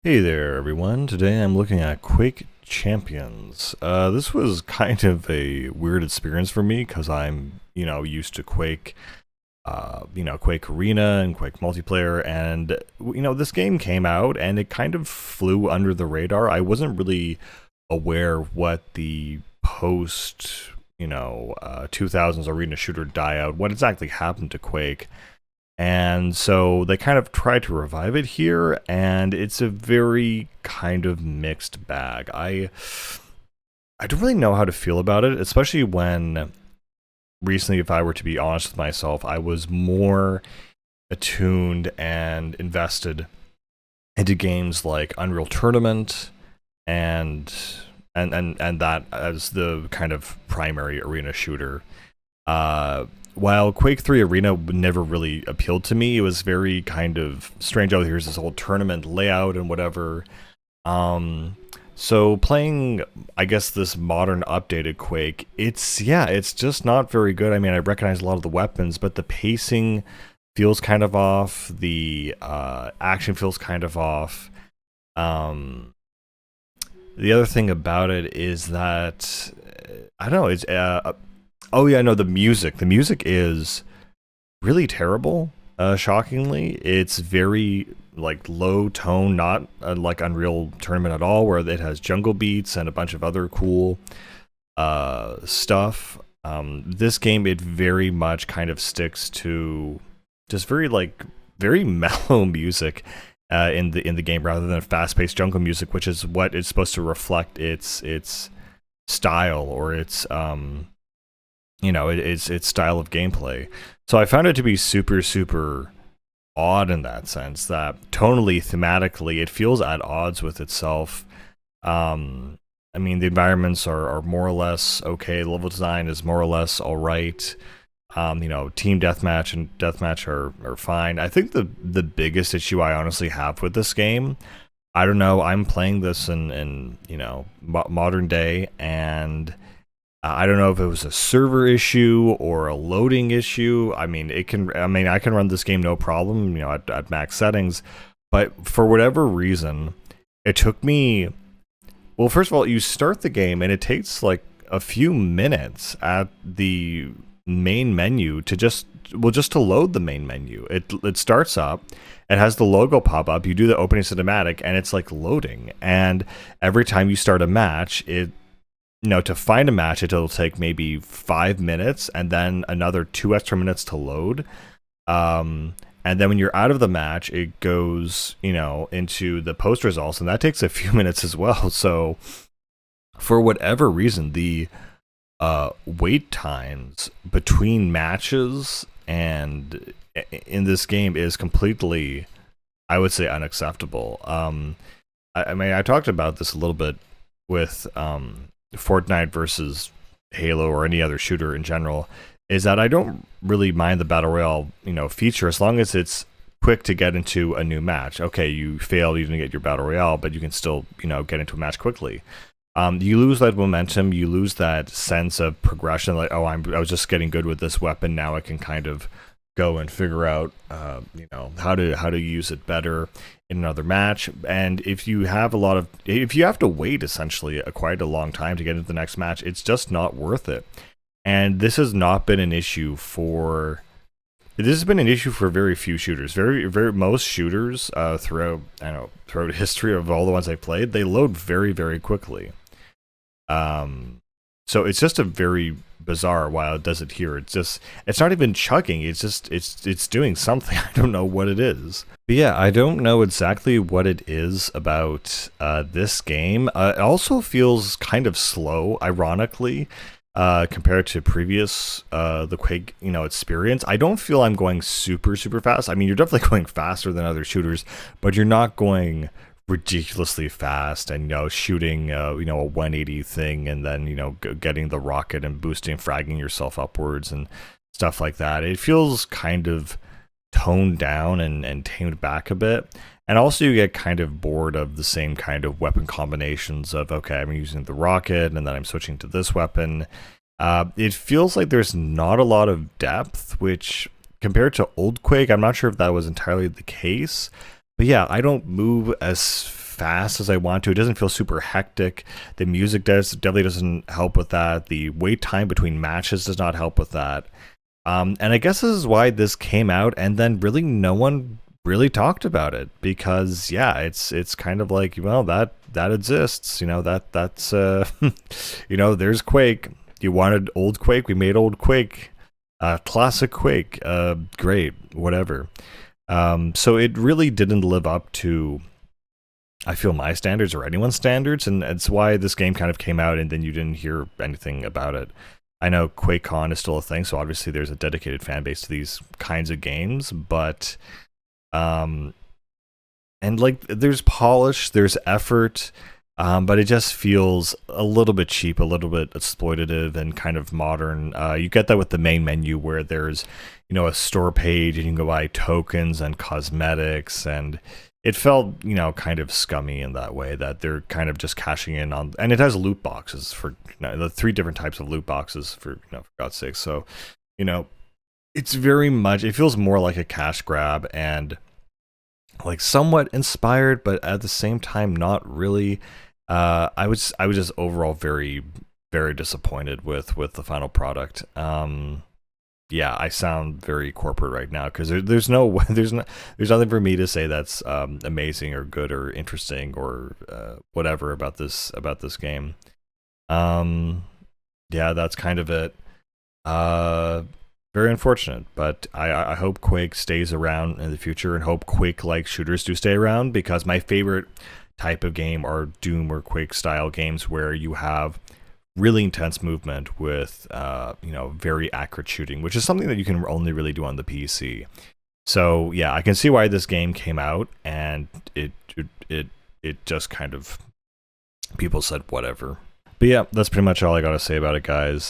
Hey there, everyone. Today I'm looking at Quake Champions. This was kind of a weird experience for me because I'm, used to Quake, Quake Arena and Quake multiplayer, and this game came out and it kind of flew under the radar. I wasn't really aware what the post, 2000s arena shooter die out, what exactly happened to Quake. And so they kind of tried to revive it here, and it's a very kind of mixed bag. I don't really know how to feel about it, especially when recently, if I were to be honest with myself, I was more attuned and invested into games like Unreal Tournament and and that as the kind of primary arena shooter. While Quake 3 Arena never really appealed to me, it was very kind of strange. Oh, here's this whole tournament layout and whatever. So playing, I guess, this modern updated Quake, it's just not very good. I mean, I recognize a lot of the weapons, but the pacing feels kind of off. The action feels kind of off. The other thing about it is that I don't know. It's oh yeah, no, the music. The music is really terrible. Shockingly, it's very like low tone, not like Unreal Tournament at all, where it has jungle beats and a bunch of other cool stuff. This game, it very much kind of sticks to just very mellow music in the game rather than fast-paced jungle music, which is what it's supposed to reflect its style or its style of gameplay. So I found it to be super, super odd in that sense, that tonally, thematically, it feels at odds with itself. I mean, the environments are more or less okay. The level design is more or less all right. Team deathmatch and deathmatch are fine. I think the biggest issue I honestly have with this game, I don't know, I'm playing this in modern day, and I don't know if it was a server issue or a loading issue. I mean, I can run this game no problem, at max settings, but for whatever reason, it took me. Well, first of all, you start the game and it takes like a few minutes at the main menu to load the main menu. It starts up, it has the logo pop up, you do the opening cinematic, and it's like loading. And every time you start a match, to find a match, it'll take maybe 5 minutes and then another 2 extra minutes to load. And then when you're out of the match, it goes, into the post results, and that takes a few minutes as well. So for whatever reason, the wait times between matches and in this game is completely, I would say, unacceptable. I mean, I talked about this a little bit with Fortnite versus Halo or any other shooter in general, is that I don't really mind the battle royale feature as long as it's quick to get into a new match. Okay, you failed, you didn't get your battle royale, but you can still get into a match quickly. You lose that momentum, you lose that sense of progression, like, oh, I was just getting good with this weapon, now I can kind of go and figure out how to use it better in another match. And if you have to wait essentially quite a long time to get into the next match, it's just not worth it. And this has not been an issue for very few shooters. Very most shooters throughout history of all the ones I played, they load very, very quickly. So it's just a very bizarre while it does it here. It's not even chugging. It's doing something. I don't know what it is. But yeah, I don't know exactly what it is about this game. It also feels kind of slow, ironically, compared to previous the Quake experience. I don't feel I'm going super, super fast. I mean, you're definitely going faster than other shooters, but you're not going ridiculously fast and shooting a 180 thing and then getting the rocket and boosting, fragging yourself upwards and stuff like that. It feels kind of toned down and tamed back a bit. And also you get kind of bored of the same kind of weapon combinations of, okay, I'm using the rocket and then I'm switching to this weapon. It feels like there's not a lot of depth, which compared to old Quake, I'm not sure if that was entirely the case. But yeah, I don't move as fast as I want to. It doesn't feel super hectic. The music definitely doesn't help with that. The wait time between matches does not help with that. And I guess this is why this came out, and then really no one really talked about it, because yeah, it's kind of like, well, that exists, that's there's Quake. You wanted old Quake, we made old Quake, classic Quake, great, whatever. So it really didn't live up to, I feel, my standards or anyone's standards, and it's why this game kind of came out and then you didn't hear anything about it. I know QuakeCon is still a thing, so obviously there's a dedicated fan base to these kinds of games, but and like there's polish, there's effort, but it just feels a little bit cheap, a little bit exploitative and kind of modern. You get that with the main menu where there's, a store page and you can go buy tokens and cosmetics, and it felt, kind of scummy in that way, that they're kind of just cashing in on, and it has loot boxes for the 3 different types of loot boxes for God's sake. So, it's very much, it feels more like a cash grab and like somewhat inspired, but at the same time not really. I was just overall very, very disappointed with the final product. Yeah, I sound very corporate right now because there's nothing for me to say that's amazing or good or interesting or whatever about this game. Yeah, that's kind of it. Very unfortunate, but I hope Quake stays around in the future, and hope Quake-like shooters do stay around, because my favorite type of game are Doom or Quake style games where you have really intense movement with very accurate shooting, which is something that you can only really do on the PC. So yeah, I can see why this game came out, and it just kind of, people said whatever. But yeah, that's pretty much all I gotta say about it, guys.